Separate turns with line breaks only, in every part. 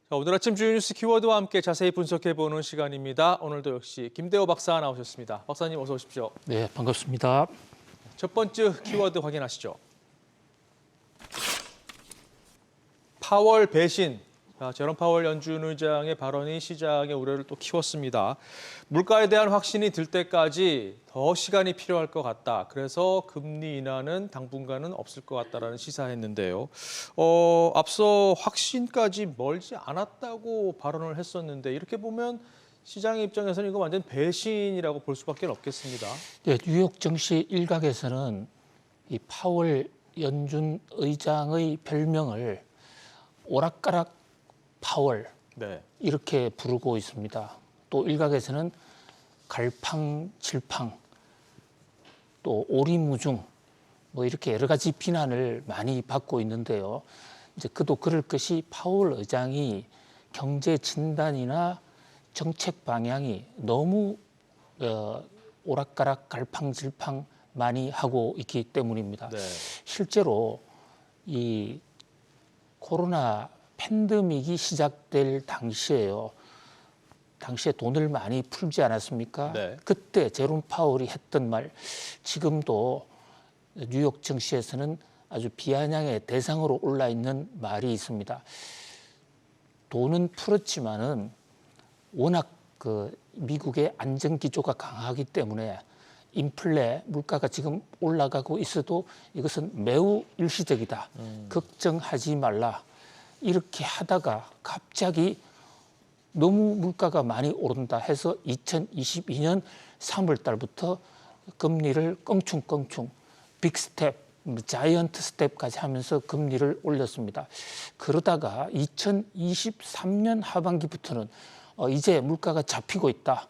자, 오늘 아침 주요 뉴스 키워드와 함께 자세히 분석해보는 시간입니다. 오늘도 역시 김대호 박사 나오셨습니다. 박사님 어서 오십시오.
네, 반갑습니다.
첫 번째 키워드 확인하시죠. 파월 배신. 자, 제롬 파월 연준 의장의 발언이 시장의 우려를 또 키웠습니다. 물가에 대한 확신이 들 때까지 더 시간이 필요할 것 같다. 그래서 금리 인하는 당분간은 없을 것 같다라는 시사했는데요. 앞서 확신까지 멀지 않았다고 발언을 했었는데 이렇게 보면 시장의 입장에서는 이거 완전 배신이라고 볼 수밖에 없겠습니다.
네, 뉴욕 증시 일각에서는 이 파월 연준 의장의 별명을 오락가락 파월
네.
이렇게 부르고 있습니다. 또 일각에서는 갈팡질팡, 또 오리무중 뭐 이렇게 여러 가지 비난을 많이 받고 있는데요. 이제 그도 그럴 것이 파월 의장이 경제 진단이나 정책 방향이 너무 오락가락 갈팡질팡 많이 하고 있기 때문입니다.
네.
실제로 이 코로나 팬데믹이 시작될 당시에요. 당시에 돈을 많이 풀지 않았습니까?
네.
그때 제롬 파월이 했던 말, 지금도 뉴욕 증시에서는 아주 비아냥의 대상으로 올라 있는 말이 있습니다. 돈은 풀었지만은 워낙 그 미국의 안정 기조가 강하기 때문에 인플레 물가가 지금 올라가고 있어도 이것은 매우 일시적이다. 걱정하지 말라. 이렇게 하다가 갑자기 너무 물가가 많이 오른다 해서 2022년 3월 달부터 금리를 껑충껑충 빅스텝, 자이언트 스텝까지 하면서 금리를 올렸습니다. 그러다가 2023년 하반기부터는 이제 물가가 잡히고 있다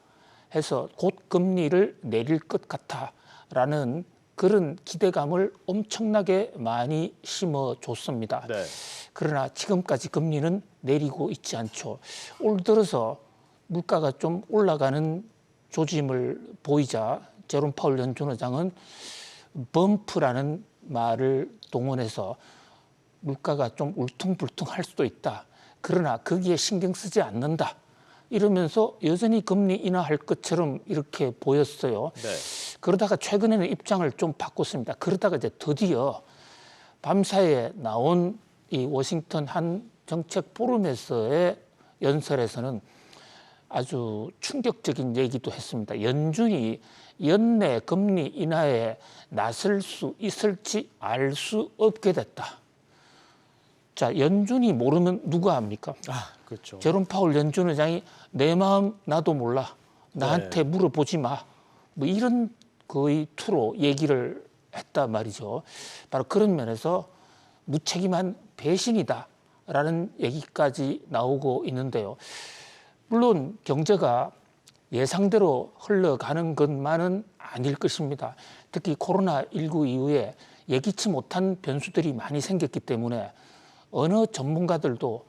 해서 곧 금리를 내릴 것 같다라는 그런 기대감을 엄청나게 많이 심어줬습니다.
네.
그러나 지금까지 금리는 내리고 있지 않죠. 올 들어서 물가가 좀 올라가는 조짐을 보이자 제롬 파월 연준 의장은 범프라는 말을 동원해서 물가가 좀 울퉁불퉁할 수도 있다. 그러나 거기에 신경 쓰지 않는다. 이러면서 여전히 금리 인하할 것처럼 이렇게 보였어요.
네.
그러다가 최근에는 입장을 좀 바꿨습니다. 그러다가 이제 드디어 밤사이에 나온 이 워싱턴 한 정책 포럼에서의 연설에서는 아주 충격적인 얘기도 했습니다. 연준이 연내 금리 인하에 나설 수 있을지 알 수 없게 됐다. 자, 연준이 모르면 누가 합니까?
아, 그렇죠.
제롬 파월 연준 의장이 내 마음 나도 몰라. 나한테 물어보지 마. 뭐 이런 거의 투로 얘기를 했단 말이죠. 바로 그런 면에서 무책임한 배신이다라는 얘기까지 나오고 있는데요. 물론 경제가 예상대로 흘러가는 것만은 아닐 것입니다. 특히 코로나19 이후에 예기치 못한 변수들이 많이 생겼기 때문에 어느 전문가들도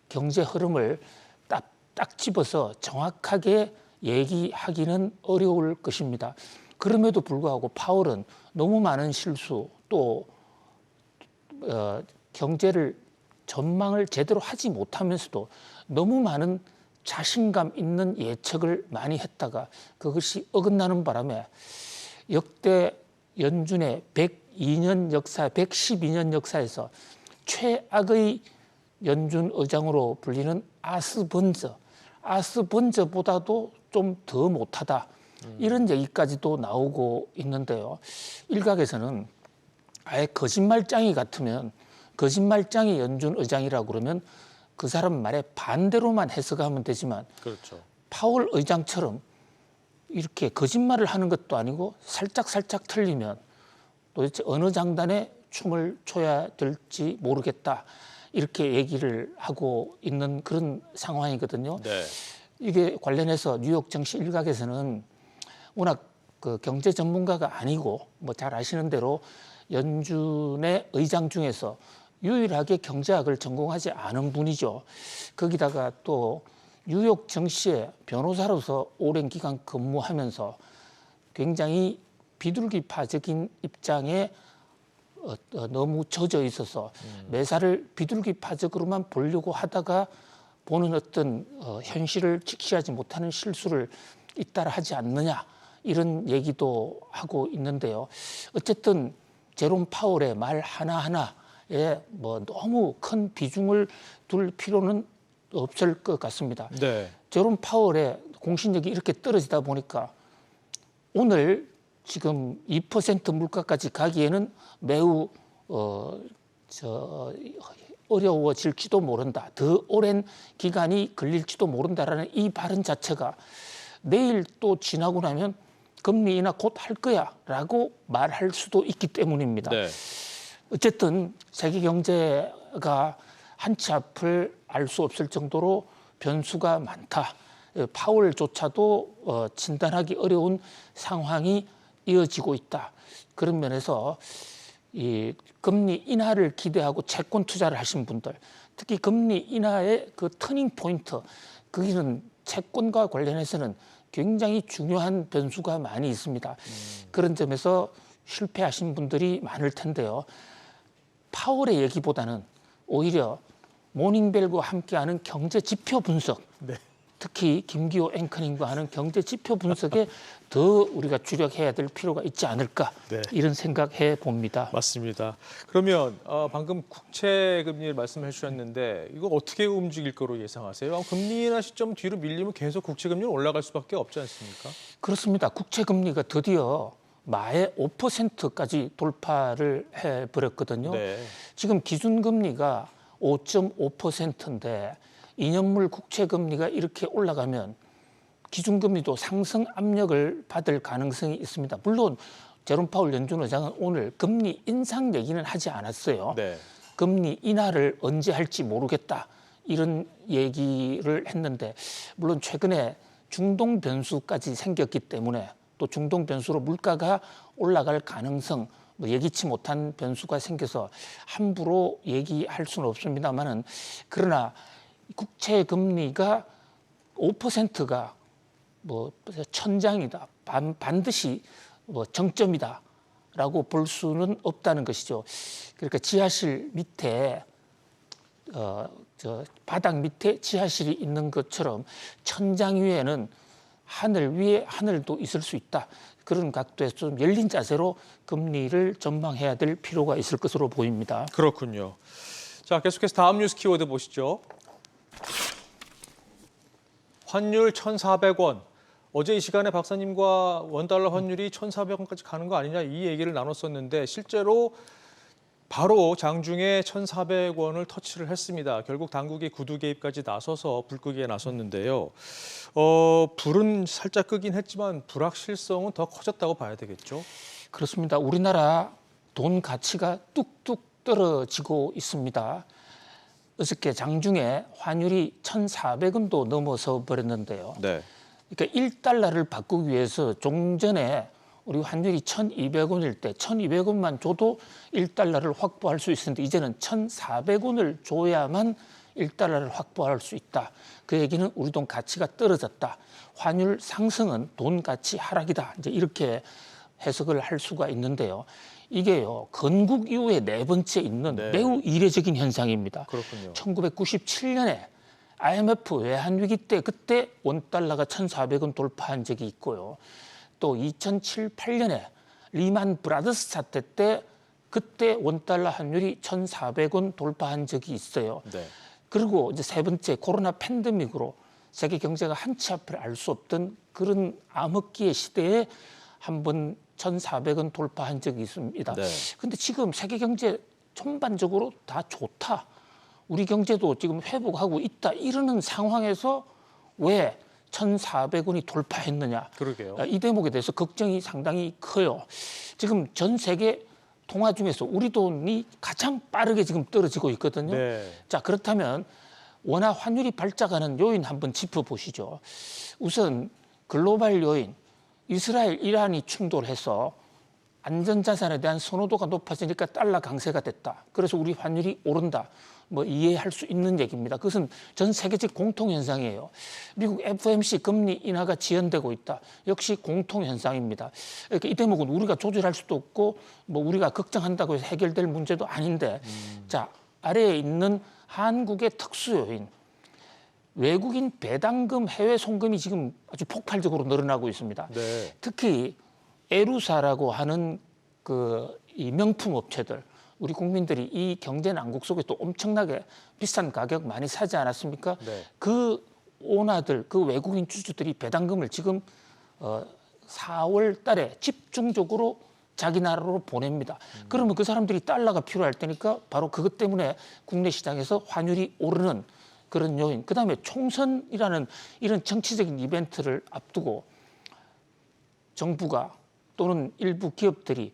경제 흐름을 딱 집어서 정확하게 얘기하기는 어려울 것입니다. 그럼에도 불구하고 파월은 너무 많은 실수 또 경제를 전망을 제대로 하지 못하면서도 너무 많은 자신감 있는 예측을 많이 했다가 그것이 어긋나는 바람에 역대 연준의 102년 역사, 112년 역사에서 최악의 연준 의장으로 불리는 아스번저보다도 좀 더 못하다. 이런 얘기까지도 나오고 있는데요. 일각에서는 아예 거짓말장이 같으면 거짓말장이 연준 의장이라고 그러면 그 사람 말에 반대로만 해석하면 되지만
그렇죠.
파월 의장처럼 이렇게 거짓말을 하는 것도 아니고 살짝 틀리면 도대체 어느 장단에 춤을 춰야 될지 모르겠다. 이렇게 얘기를 하고 있는 그런 상황이거든요.
네.
이게 관련해서 뉴욕 증시 일각에서는 워낙 그 경제 전문가가 아니고 뭐 잘 아시는 대로 연준의 의장 중에서 유일하게 경제학을 전공하지 않은 분이죠. 거기다가 또 뉴욕 증시의 변호사로서 오랜 기간 근무하면서 굉장히 비둘기파적인 입장에 너무 젖어 있어서 매사를 비둘기파적으로만 보려고 하다가 보는 어떤 현실을 직시하지 못하는 실수를 잇따라 하지 않느냐 이런 얘기도 하고 있는데요. 어쨌든 제롬 파월의 말 하나하나에 뭐 너무 큰 비중을 둘 필요는 없을 것 같습니다.
네.
제롬 파월의 공신력이 이렇게 떨어지다 보니까 오늘 지금 2% 물가까지 가기에는 매우 어려워질지도 모른다. 더 오랜 기간이 걸릴지도 모른다라는 이 발언 자체가 내일 또 지나고 나면 금리 인하 곧 할 거야라고 말할 수도 있기 때문입니다.
네.
어쨌든 세계 경제가 한치 앞을 알 수 없을 정도로 변수가 많다. 파월조차도 진단하기 어려운 상황이 이어지고 있다. 그런 면에서 이 금리 인하를 기대하고 채권 투자를 하신 분들, 특히 금리 인하의 그 터닝 포인트, 거기는 채권과 관련해서는 굉장히 중요한 변수가 많이 있습니다. 그런 점에서 실패하신 분들이 많을 텐데요. 파월의 얘기보다는 오히려 모닝벨과 함께하는 경제 지표 분석,
네.
특히 김기호 앵커님과 하는 경제 지표 분석에 더 우리가 주력해야 될 필요가 있지 않을까
네.
이런 생각해 봅니다.
맞습니다. 그러면 방금 국채 금리를 말씀해 주셨는데 이거 어떻게 움직일 거로 예상하세요? 금리 인하 시점 뒤로 밀리면 계속 국채 금리는 올라갈 수밖에 없지 않습니까?
그렇습니다. 국채 금리가 드디어 마의 5%까지 돌파를 해버렸거든요.
네.
지금 기준금리가 5.5%인데 2년물 국채 금리가 이렇게 올라가면 기준금리도 상승 압력을 받을 가능성이 있습니다. 물론 제롬 파월 연준 의장은 오늘 금리 인상 얘기는 하지 않았어요.
네.
금리 인하를 언제 할지 모르겠다 이런 얘기를 했는데 물론 최근에 중동 변수까지 생겼기 때문에 또 중동 변수로 물가가 올라갈 가능성 뭐 예기치 못한 변수가 생겨서 함부로 얘기할 수는 없습니다만은 그러나 국채 금리가 5%가 뭐 천장이다 반드시 뭐 정점이다라고 볼 수는 없다는 것이죠. 그러니까 지하실 밑에 바닥 밑에 지하실이 있는 것처럼 천장 위에는 하늘 위에 하늘도 있을 수 있다. 그런 각도에서 좀 열린 자세로 금리를 전망해야 될 필요가 있을 것으로 보입니다.
그렇군요. 자, 계속해서 다음 뉴스 키워드 보시죠. 환율 1,400원. 어제 이 시간에 박사님과 원달러 환율이 1,400원까지 가는 거 아니냐 이 얘기를 나눴었는데 실제로 바로 장중에 1,400원을 터치를 했습니다. 결국 당국이 구두 개입까지 나서서 불 끄기에 나섰는데요. 불은 살짝 끄긴 했지만 불확실성은 더 커졌다고 봐야 되겠죠?
그렇습니다. 우리나라 돈 가치가 뚝뚝 떨어지고 있습니다. 어저께 장중에 환율이 1,400원도 넘어서 버렸는데요.
네.
그러니까 1달러를 바꾸기 위해서 종전에 우리 환율이 1,200원일 때 1,200원만 줘도 1달러를 확보할 수 있었는데 이제는 1,400원을 줘야만 1달러를 확보할 수 있다. 그 얘기는 우리 돈 가치가 떨어졌다. 환율 상승은 돈 가치 하락이다. 이제 이렇게 해석을 할 수가 있는데요. 이게요, 건국 이후에 네 번째 있는
네.
매우 이례적인 현상입니다.
그렇군요.
1997년에 IMF 외환위기 때 그때 원달러가 1,400원 돌파한 적이 있고요. 또 2007, 8년에 리만 브라더스 사태 때 그때 원달러 환율이 1,400원 돌파한 적이 있어요.
네.
그리고 이제 세 번째 코로나 팬데믹으로 세계 경제가 한치 앞을 알 수 없던 그런 암흑기의 시대에 한번 1,400원 돌파한 적이 있습니다. 그런데 지금 세계 경제 전반적으로 다 좋다. 우리 경제도 지금 회복하고 있다. 이러는 상황에서 왜 1,400원이 돌파했느냐.
그러게요.
이 대목에 대해서 걱정이 상당히 커요. 지금 전 세계 통화 중에서 우리 돈이 가장 빠르게 지금 떨어지고 있거든요.
네.
자, 그렇다면 원화 환율이 발작하는 요인 한번 짚어보시죠. 우선 글로벌 요인, 이스라엘, 이란이 충돌해서 안전자산에 대한 선호도가 높아지니까 달러 강세가 됐다. 그래서 우리 환율이 오른다. 뭐 이해할 수 있는 얘기입니다. 그것은 전 세계적 공통 현상이에요. 미국 FOMC 금리 인하가 지연되고 있다. 역시 공통 현상입니다. 그러니까 이 대목은 우리가 조절할 수도 없고 뭐 우리가 걱정한다고 해서 해결될 문제도 아닌데 자, 아래에 있는 한국의 특수 요인. 외국인 배당금, 해외 송금이 지금 아주 폭발적으로 늘어나고 있습니다.
네.
특히 에루사라고 하는 이 명품 업체들, 우리 국민들이 이 경제 난국 속에 또 엄청나게 비싼 가격 많이 사지 않았습니까?
네.
그 오나들, 그 외국인 주주들이 배당금을 지금 4월 달에 집중적으로 자기 나라로 보냅니다. 그러면 그 사람들이 달러가 필요할 때니까 바로 그것 때문에 국내 시장에서 환율이 오르는 그런 요인. 그다음에 총선이라는 이런 정치적인 이벤트를 앞두고 정부가 또는 일부 기업들이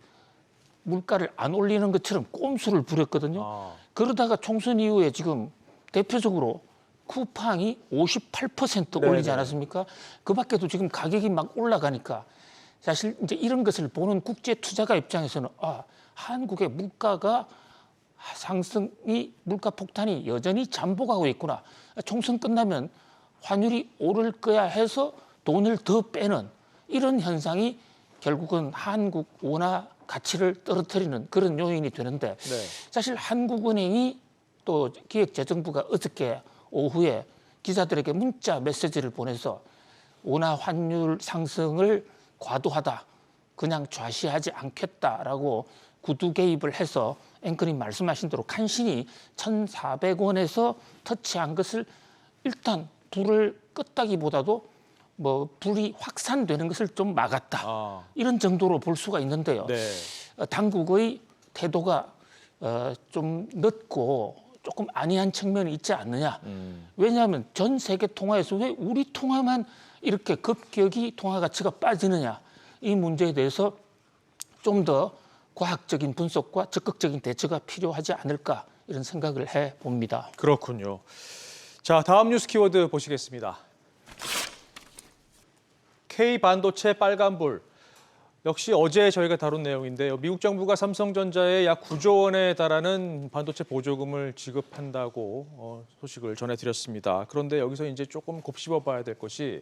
물가를 안 올리는 것처럼 꼼수를 부렸거든요.
아.
그러다가 총선 이후에 지금 대표적으로 쿠팡이 58%
네네.
올리지 않았습니까? 그 밖에도 지금 가격이 막 올라가니까 사실 이제 이런 것을 보는 국제 투자가 입장에서는 한국의 물가가 상승이 물가 폭탄이 여전히 잠복하고 있구나. 총선 끝나면 환율이 오를 거야 해서 돈을 더 빼는 이런 현상이 결국은 한국 원화 가치를 떨어뜨리는 그런 요인이 되는데
네.
사실 한국은행이 또 기획재정부가 어저께 오후에 기자들에게 문자 메시지를 보내서 원화 환율 상승을 과도하다, 그냥 좌시하지 않겠다라고 구두 개입을 해서 앵커님 말씀하신 대로 간신히 1,400원에서 터치한 것을 일단 불을 껐다기보다도 뭐 불이 확산되는 것을 좀 막았다.
아.
이런 정도로 볼 수가 있는데요.
네.
당국의 태도가 좀 늦고 조금 안이한 측면이 있지 않느냐. 왜냐하면 전 세계 통화에서 왜 우리 통화만 이렇게 급격히 통화 가치가 빠지느냐. 이 문제에 대해서 좀 더 과학적인 분석과 적극적인 대처가 필요하지 않을까 이런 생각을 해봅니다.
그렇군요. 자, 다음 뉴스 키워드 보시겠습니다. K반도체 빨간불. 역시 어제 저희가 다룬 내용인데요. 미국 정부가 삼성전자에 약 9조 원에 달하는 반도체 보조금을 지급한다고 소식을 전해드렸습니다. 그런데 여기서 이제 조금 곱씹어봐야 될 것이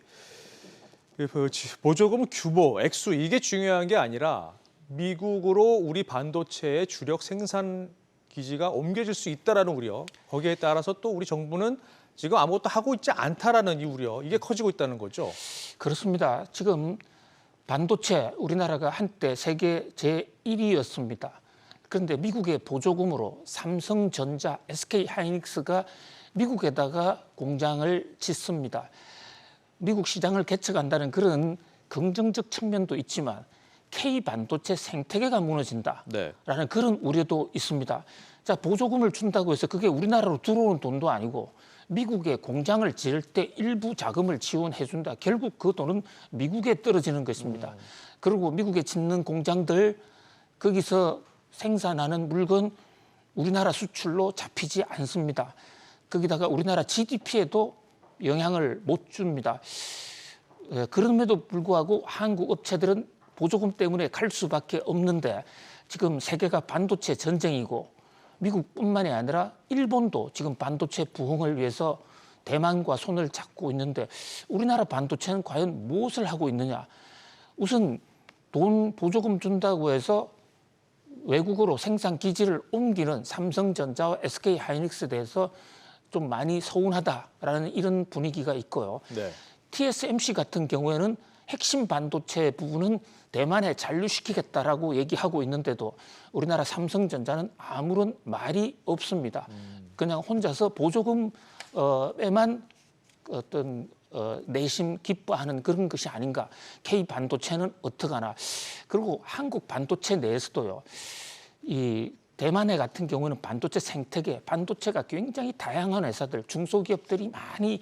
보조금 규모, 액수 이게 중요한 게 아니라 미국으로 우리 반도체의 주력 생산 기지가 옮겨질 수 있다라는 우려. 거기에 따라서 또 우리 정부는 지금 아무것도 하고 있지 않다라는 이 우려. 이게 커지고 있다는 거죠.
그렇습니다. 지금 반도체 우리나라가 한때 세계 제1위였습니다. 그런데 미국의 보조금으로 삼성전자, SK하이닉스가 미국에다가 공장을 짓습니다. 미국 시장을 개척한다는 그런 긍정적 측면도 있지만 K반도체 생태계가 무너진다라는
네.
그런 우려도 있습니다. 자, 보조금을 준다고 해서 그게 우리나라로 들어오는 돈도 아니고 미국에 공장을 지을 때 일부 자금을 지원해 준다. 결국 그 돈은 미국에 떨어지는 것입니다. 그리고 미국에 짓는 공장들 거기서 생산하는 물건 우리나라 수출로 잡히지 않습니다. 거기다가 우리나라 GDP에도 영향을 못 줍니다. 그럼에도 불구하고 한국 업체들은 보조금 때문에 갈 수밖에 없는데 지금 세계가 반도체 전쟁이고 미국뿐만이 아니라 일본도 지금 반도체 부흥을 위해서 대만과 손을 잡고 있는데 우리나라 반도체는 과연 무엇을 하고 있느냐. 우선 돈 보조금 준다고 해서 외국으로 생산 기지를 옮기는 삼성전자와 SK하이닉스에 대해서 좀 많이 서운하다라는 이런 분위기가 있고요.
네.
TSMC 같은 경우에는 핵심 반도체 부분은 대만에 잔류시키겠다라고 얘기하고 있는데도 우리나라 삼성전자는 아무런 말이 없습니다. 그냥 혼자서 보조금에만 어떤 내심 기뻐하는 그런 것이 아닌가. K반도체는 어떡하나. 그리고 한국 반도체 내에서도요. 이 대만해 같은 경우는 반도체 생태계, 반도체가 굉장히 다양한 회사들, 중소기업들이 많이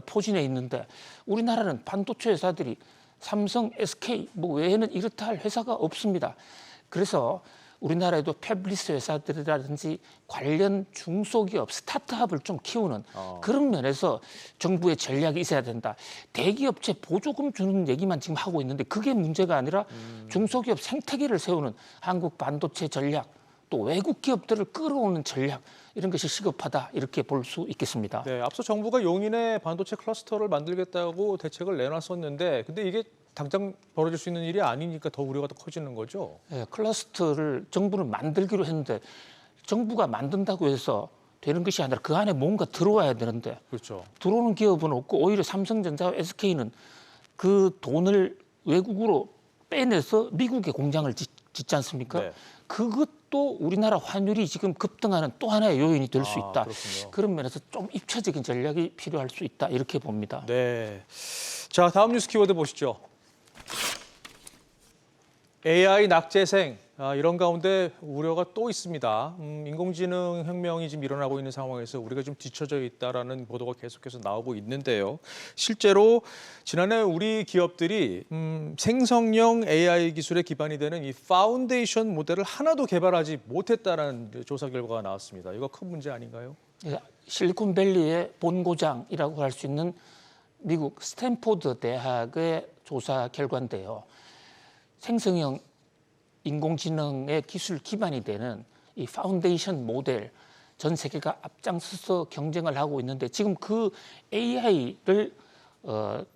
포진해 있는데 우리나라는 반도체 회사들이 삼성, SK 뭐 외에는 이렇다 할 회사가 없습니다. 그래서 우리나라에도 패블리스 회사들이라든지 관련 중소기업, 스타트업을 좀 키우는 그런 면에서 정부의 전략이 있어야 된다. 대기업체 보조금 주는 얘기만 지금 하고 있는데 그게 문제가 아니라 중소기업 생태계를 세우는 한국 반도체 전략, 또 외국 기업들을 끌어오는 전략 이런 것이 시급하다 이렇게 볼 수 있겠습니다.
네, 앞서 정부가 용인에 반도체 클러스터를 만들겠다고 대책을 내놨었는데 근데 이게 당장 벌어질 수 있는 일이 아니니까 더 우려가 더 커지는 거죠.
네, 클러스터를 정부는 만들기로 했는데 정부가 만든다고 해서 되는 것이 아니라 그 안에 뭔가 들어와야 되는데
그렇죠.
들어오는 기업은 없고 오히려 삼성전자와 SK는 그 돈을 외국으로 빼내서 미국에 공장을 짓지 않습니까?
네.
그것도 우리나라 환율이 지금 급등하는 또 하나의 요인이 될 수 있다.
그렇군요.
그런 면에서 좀 입체적인 전략이 필요할 수 있다. 이렇게 봅니다.
네. 자, 다음 뉴스 키워드 보시죠. AI 낙제생, 이런 가운데 우려가 또 있습니다. 인공지능 혁명이 지금 일어나고 있는 상황에서 우리가 좀 뒤처져 있다라는 보도가 계속해서 나오고 있는데요. 실제로 지난해 우리 기업들이 생성형 AI 기술에 기반이 되는 이 파운데이션 모델을 하나도 개발하지 못했다라는 조사 결과가 나왔습니다. 이거 큰 문제 아닌가요?
예, 실리콘밸리의 본고장이라고 할 수 있는 미국 스탠포드 대학의 조사 결과인데요. 생성형 인공지능의 기술 기반이 되는 이 파운데이션 모델 전 세계가 앞장서서 경쟁을 하고 있는데 지금 그 AI를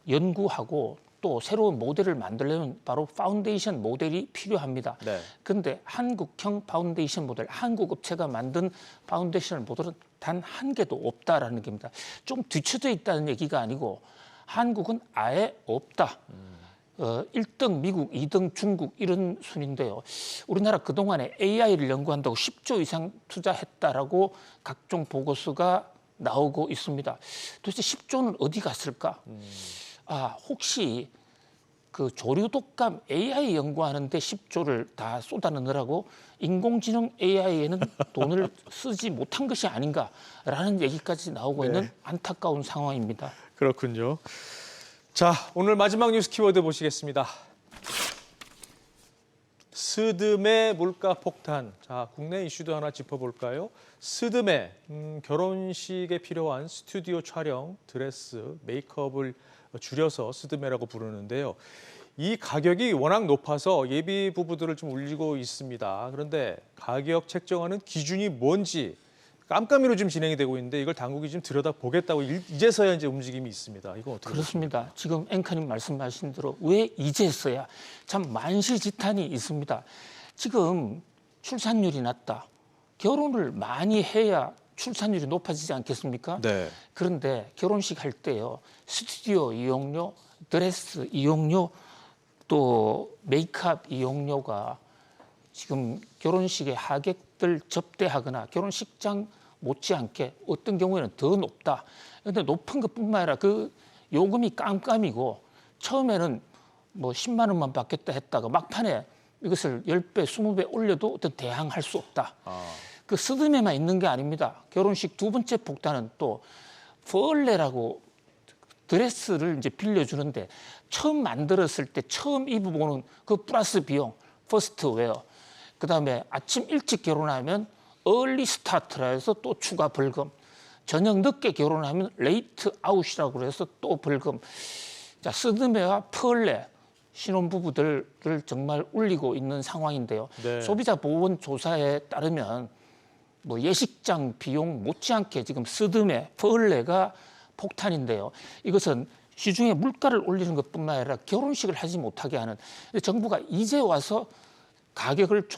연구하고 또 새로운 모델을 만들려면 바로 파운데이션 모델이 필요합니다.
네.
그런데 한국형 파운데이션 모델, 한국 업체가 만든 파운데이션 모델은 단 한 개도 없다라는 겁니다. 좀 뒤쳐져 있다는 얘기가 아니고 한국은 아예 없다. 1등 미국, 2등 중국 이런 순인데요. 우리나라 그동안에 AI를 연구한다고 10조 이상 투자했다라고 각종 보고서가 나오고 있습니다. 도대체 10조는 어디 갔을까? 혹시 그 조류 독감 AI 연구하는데 10조를 다 쏟아넣으라고 인공지능 AI에는 돈을 쓰지 못한 것이 아닌가라는 얘기까지 나오고
네.
있는 안타까운 상황입니다.
그렇군요. 자, 오늘 마지막 뉴스 키워드 보시겠습니다. 스드메 물가 폭탄. 자, 국내 이슈도 하나 짚어볼까요? 스드메, 결혼식에 필요한 스튜디오 촬영, 드레스, 메이크업을 줄여서 스드메라고 부르는데요. 이 가격이 워낙 높아서 예비 부부들을 좀 울리고 있습니다. 그런데 가격 책정하는 기준이 뭔지 깜깜이로 지금 진행이 되고 있는데 이걸 당국이 좀 들여다보겠다고 이제서야 이제 움직임이 있습니다. 이거 어떻게
그렇습니다. 지금 앵커님 말씀하신 대로 왜 이제서야 참 만시지탄이 있습니다. 지금 출산율이 낮다. 결혼을 많이 해야 출산율이 높아지지 않겠습니까?
네.
그런데 결혼식 할 때요. 스튜디오 이용료, 드레스 이용료, 또 메이크업 이용료가 지금 결혼식에 하객들 접대하거나 결혼식장 못지않게 어떤 경우에는 더 높다. 그런데 높은 것뿐만 아니라 그 요금이 깜깜이고 처음에는 뭐 10만 원만 받겠다 했다가 막판에 이것을 10배, 20배 올려도 어떤 대항할 수 없다. 그 스드메만 있는 게 아닙니다. 결혼식 두 번째 폭탄은 또 펄레라고 드레스를 이제 빌려주는데 처음 만들었을 때 처음 입어보는 그 플러스 비용, 퍼스트 웨어. 그다음에 아침 일찍 결혼하면 얼리 스타트라 해서 또 추가 벌금. 저녁 늦게 결혼하면 레이트 아웃이라고 해서 또 벌금. 자, 스드메와 펄레 신혼부부들을 정말 울리고 있는 상황인데요.
네.
소비자 보건 조사에 따르면 뭐 예식장 비용 못지않게 지금 스드메, 펄레가 폭탄인데요. 이것은 시중에 물가를 올리는 것뿐만 아니라 결혼식을 하지 못하게 하는 정부가 이제 와서 가격을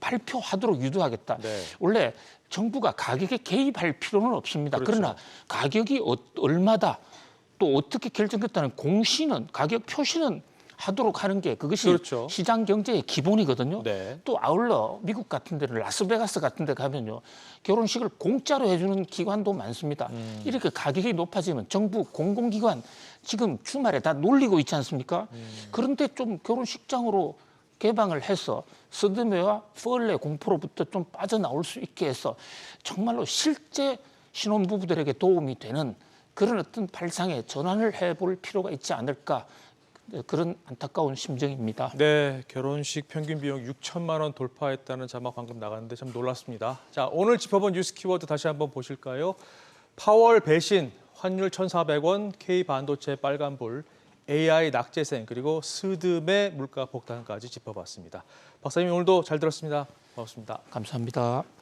발표하도록 유도하겠다.
네.
원래 정부가 가격에 개입할 필요는 없습니다.
그렇죠.
그러나 가격이 얼마다 또 어떻게 결정됐다는 공시는 가격 표시는 하도록 하는 게 그것이
그렇죠.
시장 경제의 기본이거든요.
네.
또 아울러 미국 같은 데는 라스베가스 같은 데 가면요. 결혼식을 공짜로 해주는 기관도 많습니다. 이렇게 가격이 높아지면 정부 공공기관 지금 주말에 다 놀리고 있지 않습니까? 그런데 좀 결혼식장으로 개방을 해서 스드메와 펄레 공포로부터 좀 빠져나올 수 있게 해서 정말로 실제 신혼부부들에게 도움이 되는 그런 어떤 발상의 전환을 해볼 필요가 있지 않을까 그런 안타까운 심정입니다.
네, 결혼식 평균 비용 6천만 원 돌파했다는 자막 방금 나갔는데 참 놀랐습니다. 자, 오늘 짚어본 뉴스 키워드 다시 한번 보실까요? 파월 배신, 환율 1,400원, K반도체 빨간불, AI 낙제생, 그리고 스드메 물가 폭탄까지 짚어봤습니다. 박사님 오늘도 잘 들었습니다. 고맙습니다.
감사합니다.